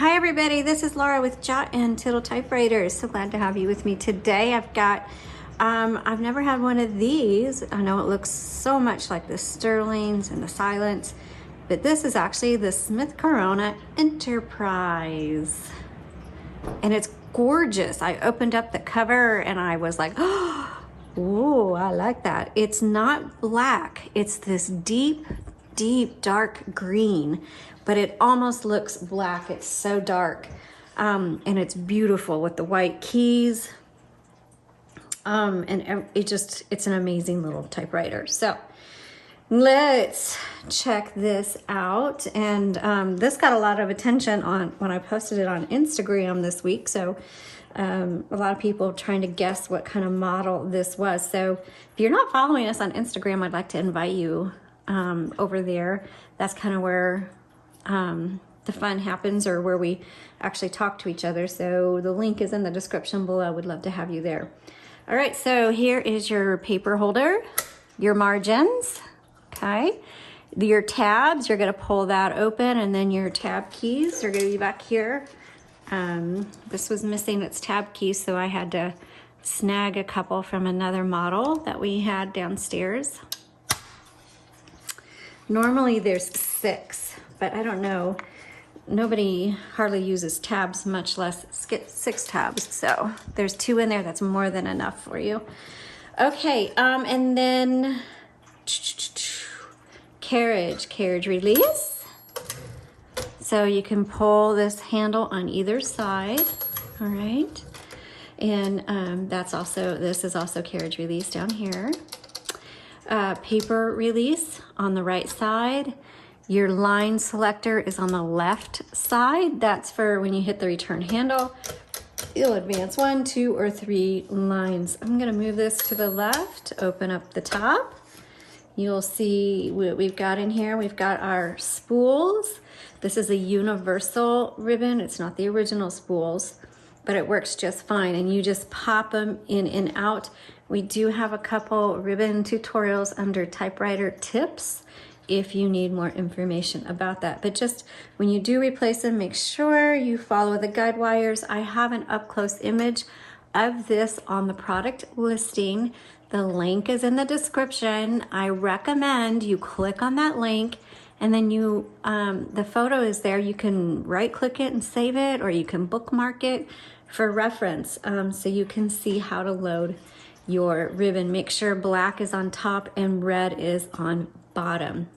Hi everybody, this is Laura with Untitled Typewriters. So glad to have you with me today. I've got, I've never had one of these. I know it looks so much like the Sterlings and the Silents, but this is actually the Smith Corona Enterprise. And it's gorgeous. I opened up the cover and I was like, oh, I like that. It's not black. It's this deep dark green, but it almost looks black. It's so dark. And it's beautiful with the white keys. And it's an amazing little typewriter. So let's check this out. And this got a lot of attention when I posted it on Instagram this week. So a lot of people trying to guess what kind of model this was. So if you're not following us on Instagram, I'd like to invite you over there. That's kind of where the fun happens, or where we actually talk to each other. So the link is in the description below. Would love to have you there. All right, so here is your paper holder, your margins, okay? Your tabs, you're gonna pull that open, and then your tab keys are gonna be back here. This was missing its tab keys, so I had to snag a couple from another model that we had downstairs. Normally there's 6, but I don't know. Nobody hardly uses tabs, much less 6 tabs. So there's 2 in there. That's more than enough for you. Okay, and then carriage release. So you can pull this handle on either side. All right, and this is also carriage release down here. Paper release on the right side. Your line selector is on the left side. That's for when you hit the return handle. You'll advance 1, 2, or 3 lines. I'm gonna move this to the left, open up the top. You'll see what we've got in here. We've got our spools. This is a universal ribbon. It's not the original spools, but it works just fine, and you just pop them in and out. We do have a couple ribbon tutorials under typewriter tips if you need more information about that. But just when you do replace them, make sure you follow the guide wires. I have an up-close image of this on the product listing. The link is in the description. I recommend you click on that link, and then the photo is there. You can right-click it and save it, or you can bookmark it for reference, so you can see how to load your ribbon. Make sure black is on top and red is on bottom.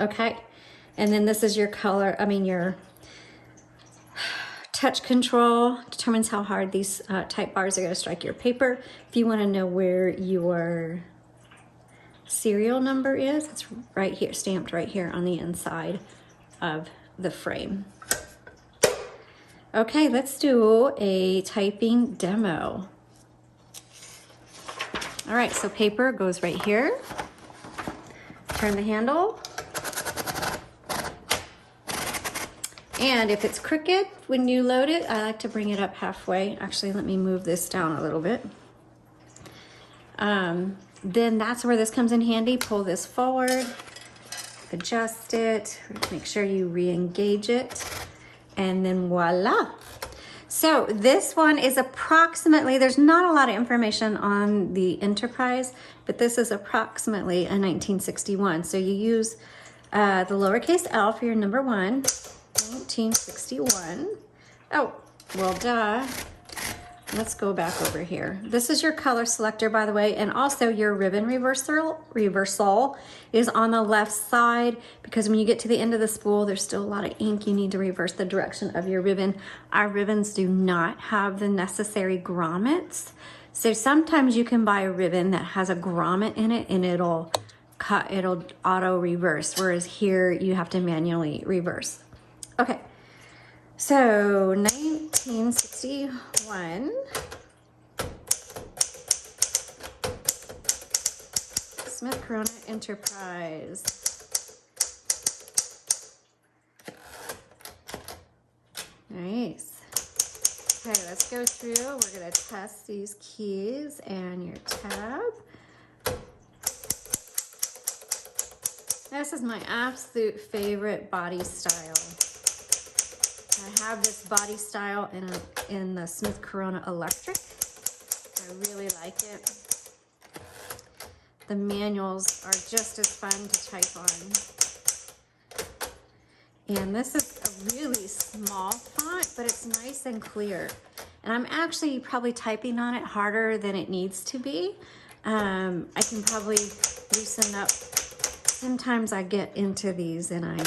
Okay, and then this is your your touch control. Determines how hard these type bars are going to strike your paper. If you want to know where your serial number is, it's right here, stamped right here on the inside of the frame. Okay, let's do a typing demo. All right, so paper goes right here. Turn the handle. And if it's crooked when you load it, I like to bring it up halfway. Actually, let me move this down a little bit. Then that's where this comes in handy. Pull this forward, adjust it, make sure you re-engage it, and then voila. So this one is approximately, there's not a lot of information on the Enterprise, but this is approximately a 1961. So you use the lowercase l for your number 1, 1961. Oh, well, duh. Let's go back over here. This is your color selector, by the way, and also your ribbon reversal is on the left side, because when you get to the end of the spool, there's still a lot of ink. You need to reverse the direction of your ribbon. Our ribbons do not have the necessary grommets. So sometimes you can buy a ribbon that has a grommet in it and it'll auto reverse, whereas here you have to manually reverse. Okay. So 1961, Smith Corona Enterprise. Nice. Okay, let's go through. We're gonna test these keys and your tab. This is my absolute favorite body style. I have this body style in the Smith Corona Electric. I really like it. The manuals are just as fun to type on. And this is a really small font, but it's nice and clear. And I'm actually probably typing on it harder than it needs to be. I can probably loosen up. Sometimes I get into these and I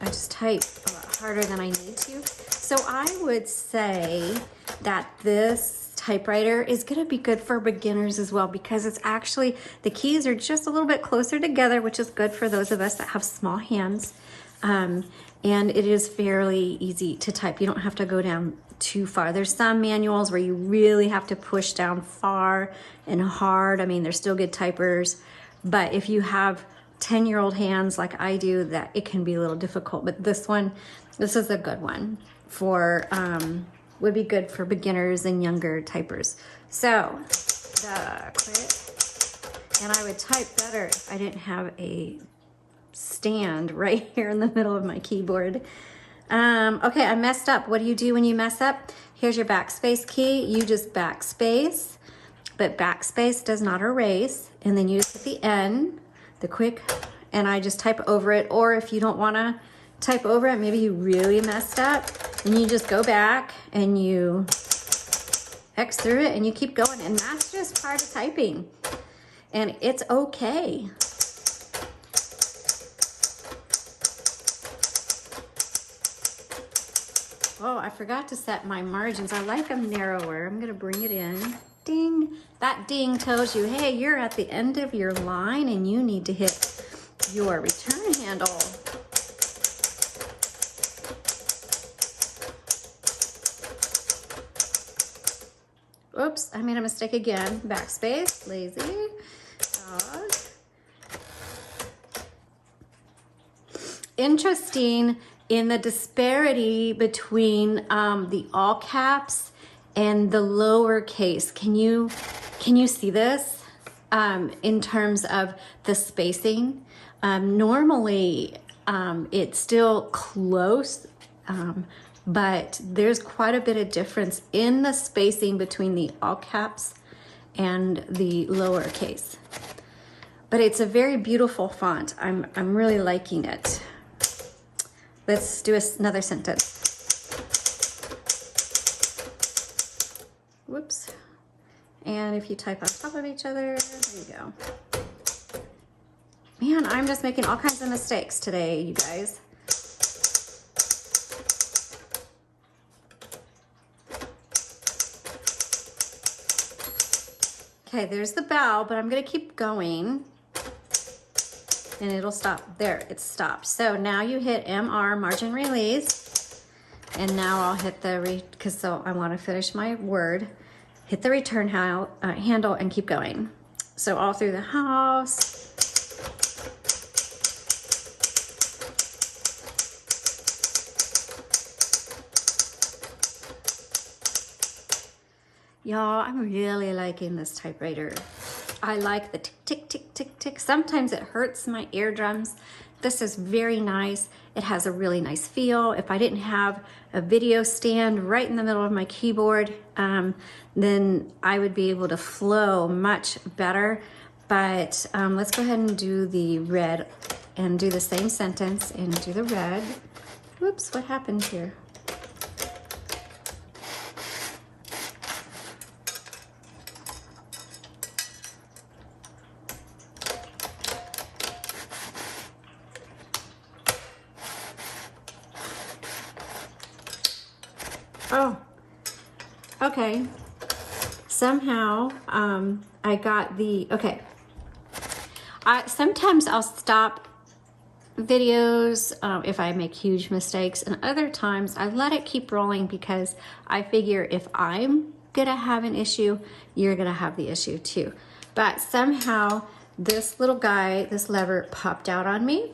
just type a lot harder than I need to. So I would say that this typewriter is going to be good for beginners as well, because it's actually, the keys are just a little bit closer together, which is good for those of us that have small hands. And it is fairly easy to type. You don't have to go down too far. There's some manuals where you really have to push down far and hard. I mean, they're still good typers, but if you have 10-year-old hands like I do, that it can be a little difficult. But this is a good one for, would be good for beginners and younger typers. So, quit. And I would type better if I didn't have a stand right here in the middle of my keyboard. Okay, I messed up. What do you do when you mess up? Here's your backspace key. You just backspace, but backspace does not erase. And then you just hit the N, the quick, and I just type over it. Or if you don't want to type over it, maybe you really messed up, and you just go back and you X through it and you keep going. And that's just part of typing. And it's okay. Oh, I forgot to set my margins. I like them narrower. I'm gonna bring it in. Ding. That ding tells you, hey, you're at the end of your line and you need to hit your return handle. Oops, I made a mistake again. Backspace, lazy, dog. Interesting in the disparity between the all caps and the lowercase. Can you see this in terms of the spacing? Normally it's still close, but there's quite a bit of difference in the spacing between the all caps and the lowercase. But it's a very beautiful font. I'm really liking it. Let's do another sentence. Whoops. And if you type on top of each other, there you go. Man, I'm just making all kinds of mistakes today, you guys. Okay, there's the bow, but I'm gonna keep going. And it'll stop. There, it stopped. So now you hit MR, margin release. And now I'll hit because I want to finish my word. Hit the return handle and keep going. So all through the house. Y'all, I'm really liking this typewriter. I like the tick, tick, tick, tick, tick. Sometimes it hurts my eardrums. This is very nice. It has a really nice feel. If I didn't have a video stand right in the middle of my keyboard, then I would be able to flow much better. But let's go ahead and do the red and do the same sentence and do the red. Whoops, what happened here? Oh, okay. Somehow I got okay. Sometimes I'll stop videos if I make huge mistakes, and other times I let it keep rolling because I figure if I'm gonna have an issue, you're gonna have the issue too. But somehow this little guy, this lever popped out on me.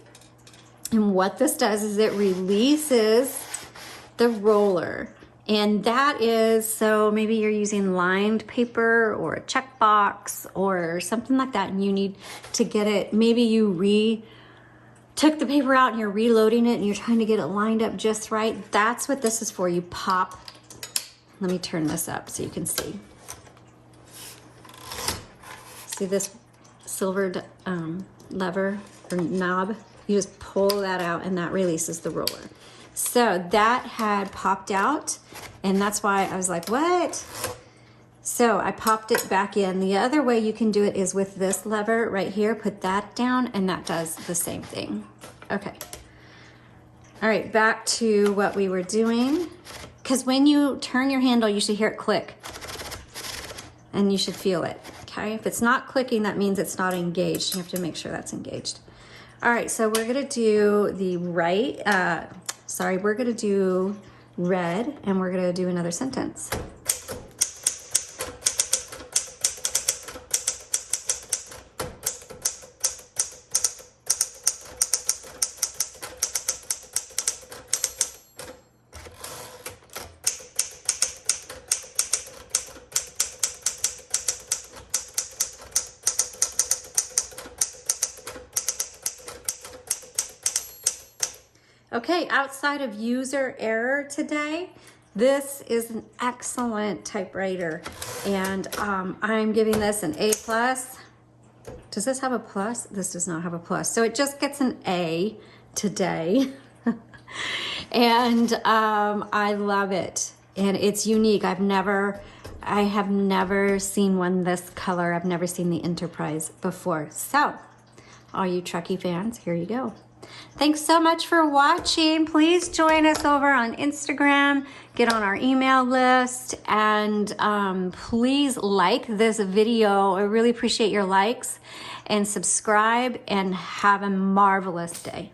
And what this does is it releases the roller. And that is, so maybe you're using lined paper or a checkbox or something like that, and you need to get it, maybe you took the paper out and you're reloading it and you're trying to get it lined up just right, that's what this is for. You pop. Let me turn this up so you can see. See this silvered lever or knob? You just pull that out and that releases the roller. So that had popped out, and that's why I was like, what? So I popped it back in. The other way you can do it is with this lever right here. Put that down and that does the same thing. Okay. All right, back to what we were doing. Because when you turn your handle, you should hear it click. And you should feel it, okay? If it's not clicking, that means it's not engaged. You have to make sure that's engaged. All right, so we're gonna do the we're gonna do red, and we're gonna do another sentence. Okay, outside of user error today, this is an excellent typewriter, and I'm giving this an A+. Does this have a plus? This does not have a plus. So it just gets an A today. And I love it. And it's unique. I have never seen one this color. I've never seen the Enterprise before. So, all you Truckee fans, here you go. Thanks so much for watching. Please join us over on Instagram, get on our email list, and please like this video. I really appreciate your likes, and subscribe, and have a marvelous day.